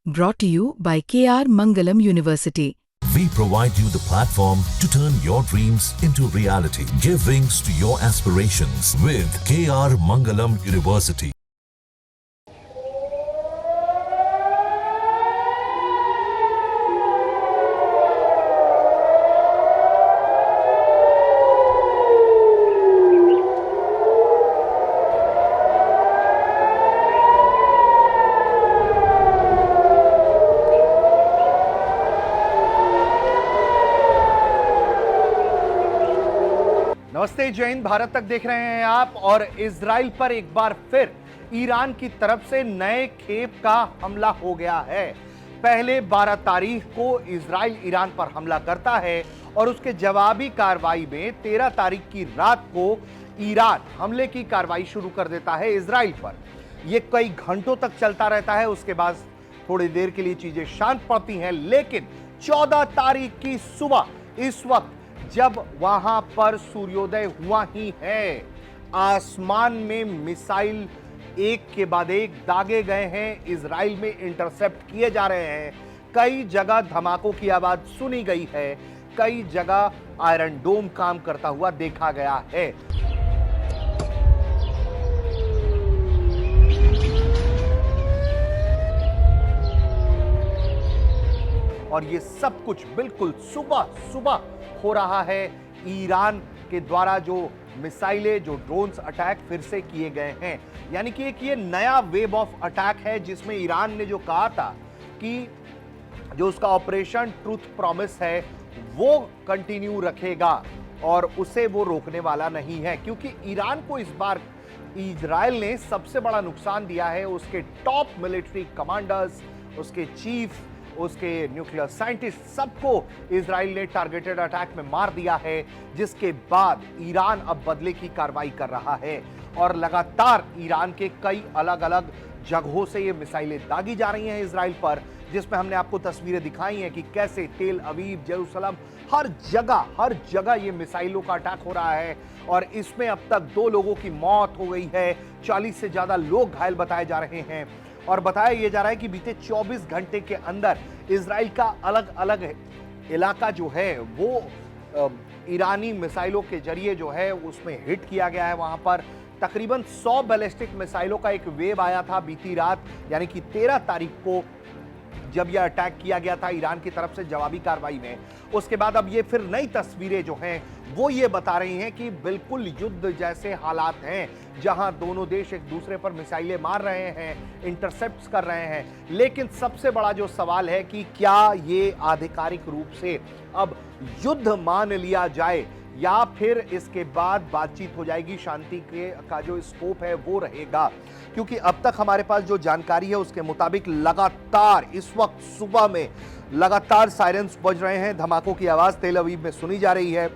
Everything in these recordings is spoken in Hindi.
Brought to you by KR Mangalam University. We provide you the platform to turn your dreams into reality. Give wings to your aspirations with KR Mangalam University. नमस्ते, जय हिंद। भारत तक देख रहे हैं आप। और इजराइल पर एक बार फिर ईरान की तरफ से नए खेप का हमला हो गया है। पहले 12 तारीख को इजराइल ईरान पर हमला करता है और उसके जवाबी कार्रवाई में 13 तारीख की रात को ईरान हमले की कार्रवाई शुरू कर देता है इजराइल पर। यह कई घंटों तक चलता रहता है। उसके बाद थोड़ी देर के लिए चीजें शांत पड़ती हैं, लेकिन 14 तारीख की सुबह, इस वक्त जब वहां पर सूर्योदय हुआ ही है, आसमान में मिसाइल एक के बाद एक दागे गए हैं, इजराइल में इंटरसेप्ट किए जा रहे हैं। कई जगह धमाकों की आवाज सुनी गई है, कई जगह आयरन डोम काम करता हुआ देखा गया है। और ये सब कुछ बिल्कुल सुबह सुबह हो रहा है। ईरान के द्वारा जो मिसाइलें, जो ड्रोन्स अटैक फिर से किए गए हैं, यानी कि एक ये नया वेव ऑफ अटैक है जिसमें ईरान ने जो कहा था कि जो उसका ऑपरेशन ट्रूथ प्रॉमिस है वो कंटिन्यू रखेगा और उसे वो रोकने वाला नहीं है, क्योंकि ईरान को इस बार इजराइल ने सबसे बड़ा नुकसान दिया है। उसके टॉप मिलिट्री कमांडर्स, उसके चीफ, उसके न्यूक्लियर साइंटिस्ट, सबको इजराइल ने टारगेटेड अटैक में मार दिया है, जिसके बाद ईरान अब बदले की कार्रवाई कर रहा है। और लगातार ईरान के कई अलग अलग जगहों से ये मिसाइलें दागी जा रही हैं इजराइल पर, जिसमें हमने आपको तस्वीरें दिखाई हैं कि कैसे तेल अवीव, जेरूसलम, हर जगह ये मिसाइलों का अटैक हो रहा है। और इसमें अब तक 2 लोगों की मौत हो गई है, 40 से ज्यादा लोग घायल बताए जा रहे हैं। और बताया यह जा रहा है कि बीते 24 घंटे के अंदर इजराइल का अलग अलग इलाका जो है वो ईरानी मिसाइलों के जरिए जो है उसमें हिट किया गया है। वहां पर तकरीबन 100 बैलिस्टिक मिसाइलों का एक वेव आया था बीती रात, यानी कि 13 तारीख को जब यह अटैक किया गया था ईरान की तरफ से जवाबी कार्रवाई में। उसके बाद अब ये फिर नई तस्वीरें जो हैं वो ये बता रही हैं कि बिल्कुल युद्ध जैसे हालात हैं, जहां दोनों देश एक दूसरे पर मिसाइलें मार रहे हैं, इंटरसेप्ट्स कर रहे हैं। लेकिन सबसे बड़ा जो सवाल है कि क्या ये आधिकारिक रूप से अब युद्ध मान लिया जाए या फिर इसके बाद बातचीत हो जाएगी, शांति का जो स्कोप है वो रहेगा। क्योंकि अब तक हमारे पास जो जानकारी है उसके मुताबिक लगातार इस वक्त सुबह में लगातार सायरन्स बज रहे हैं, धमाकों की आवाज तेल अवीव में सुनी जा रही है।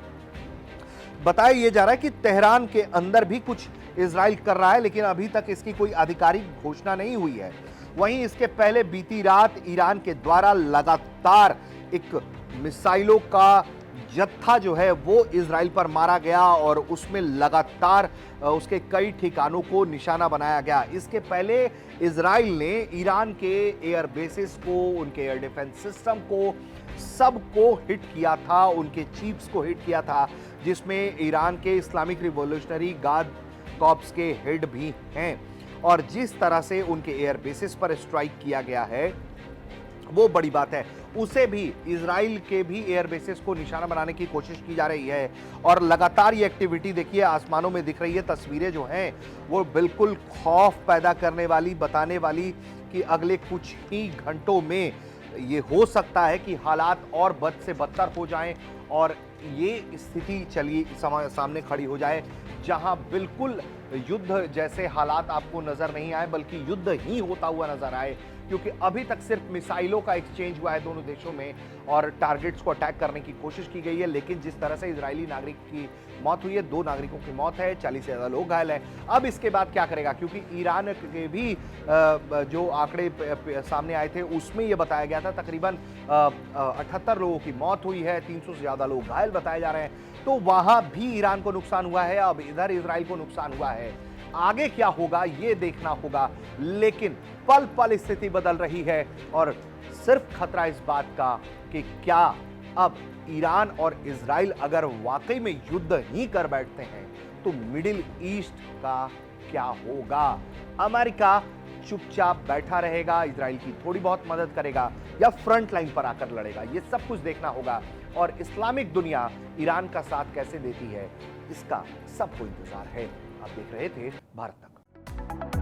बताया यह जा रहा है कि तेहरान के अंदर भी कुछ इजराइल कर रहा है, लेकिन अभी तक इसकी कोई आधिकारिक घोषणा नहीं हुई है। वहीं इसके पहले बीती रात ईरान के द्वारा लगातार एक मिसाइलों का जत्था जो है वो इजराइल पर मारा गया और उसमें लगातार उसके कई ठिकानों को निशाना बनाया गया। इसके पहले इजराइल ने ईरान के एयर बेसिस को, उनके एयर डिफेंस सिस्टम को, सबको हिट किया था, उनके चीफ्स को हिट किया था, जिसमें ईरान के इस्लामिक रिवॉल्यूशनरी गार्ड कॉर्प्स के हेड भी हैं। और जिस तरह से उनके एयर बेसिस पर स्ट्राइक किया गया है वो बड़ी बात है। उसे भी, इजराइल के भी एयर बेसिस को निशाना बनाने की कोशिश की जा रही है। और लगातार ये एक्टिविटी देखिए आसमानों में दिख रही है। तस्वीरें जो हैं वो बिल्कुल खौफ पैदा करने वाली, बताने वाली कि अगले कुछ ही घंटों में ये हो सकता है कि हालात और बद से बदतर हो जाएं और ये स्थिति चलिए सामने खड़ी हो जाए, जहां बिल्कुल युद्ध जैसे हालात आपको नजर नहीं आए, बल्कि युद्ध ही होता हुआ नजर आए। क्योंकि अभी तक सिर्फ मिसाइलों का एक्सचेंज हुआ है दोनों देशों में और टारगेट्स को अटैक करने की कोशिश की गई है। लेकिन जिस तरह से इजरायली नागरिक की मौत हुई है, 2 नागरिकों की मौत है, 40 से ज्यादा लोग घायल हैं। अब इसके बाद क्या करेगा, क्योंकि ईरान के भी जो आंकड़े सामने आए थे उसमें यह बताया गया था तकरीबन 78 लोगों की मौत हुई है, 300 से ज्यादा लोग घायल बताए जा रहे हैं। तो वहां भी ईरान को नुकसान हुआ है, अब इधर इजराइल को नुकसान हुआ है। आगे क्या होगा ये देखना होगा, लेकिन पल पल स्थिति बदल रही है और सिर्फ खतरा इस बात का कि क्या अब ईरान और इजराइल अगर वाकई में युद्ध ही कर बैठते हैं तो मिडिल ईस्ट का क्या होगा। अमेरिका चुपचाप बैठा रहेगा, इजराइल की थोड़ी बहुत मदद करेगा या फ्रंट लाइन पर आकर लड़ेगा, ये सब कुछ देखना होगा। और इस्लामिक दुनिया ईरान का साथ कैसे देती है इसका सबको इंतजार है। आप देख रहे थे भारत तक।